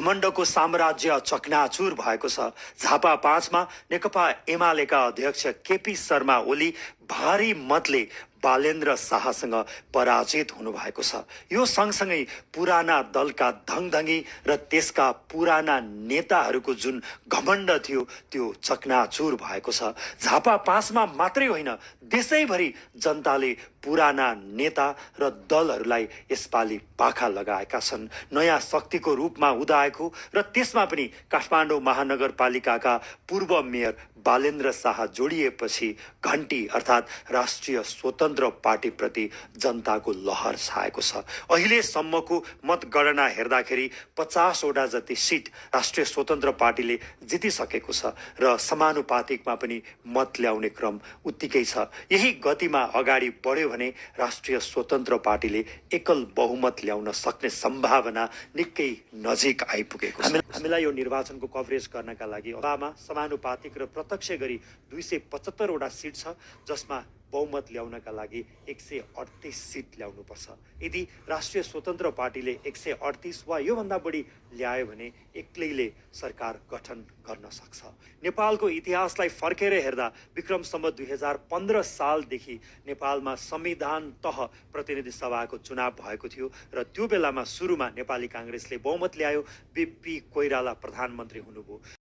घमण्डको साम्राज्य चकनाचुर भएको छ। झापा 5 मा नेकपा एमालेका अध्यक्ष केपी शर्मा ओली भारी मतले बालेन्द्र शाहसँग पराजित हुनुभएको छ। यो सँगसँगै पुराना दलका धङधङी र त्यसका पुराना नेताहरूको जुन घमण्ड थियो त्यो चकनाचुर भएको छ। झापा 5 मा मात्रै होइन, देशैभरि जनताले पुराना नेता र दलहरूलाई यसपालि पाखा लगाएका छन्। नयाँ शक्तिको रूपमा उदाएको र त्यसमा पनि काठमाडौँ महानगरपालिकाका पूर्व मेयर बालेन्द्र शाह जोडिएपछि घण्टी अर्थात् राष्ट्रिय स्वतन्त्र पार्टीप्रति जनताको लहर छाएको छ। अहिलेसम्मको मतगणना हेर्दाखेरि 50 वटा जति सिट राष्ट्रिय स्वतन्त्र पार्टीले जितिसकेको छ र समानुपातिकमा पनि मत ल्याउने क्रम उत्तिकै छ। यही गतिमा अगाडि बढ्यो भने राष्ट्रिय स्वतन्त्र पार्टीले एकल बहुमत ल्याउन सक्ने सम्भावना निकै नजिक आइपुगेको छ। हामीलाई यो निर्वाचनको कभरेज गर्नका लागि अबामा समानुपातिक र प्रत्यक्ष गरी 275 वटा सिट छ, जसमा बहुमत ल्याउनका लागि 138 सिट ल्याउनुपर्छ। यदि राष्ट्रिय स्वतन्त्र पार्टीले 138 वा योभन्दा बढी ल्यायो भने एक्लैले सरकार गठन गर्न सक्छ। नेपालको इतिहासलाई फर्केर हेर्दा विक्रम सम्वत 2015 सालदेखि नेपालमा संविधान तह प्रतिनिधि सभाको चुनाव भएको थियो र त्यो बेलामा सुरुमा नेपाली कांग्रेसले बहुमत ल्यायो। बीपी कोइराला प्रधानमन्त्री हुनुभयो।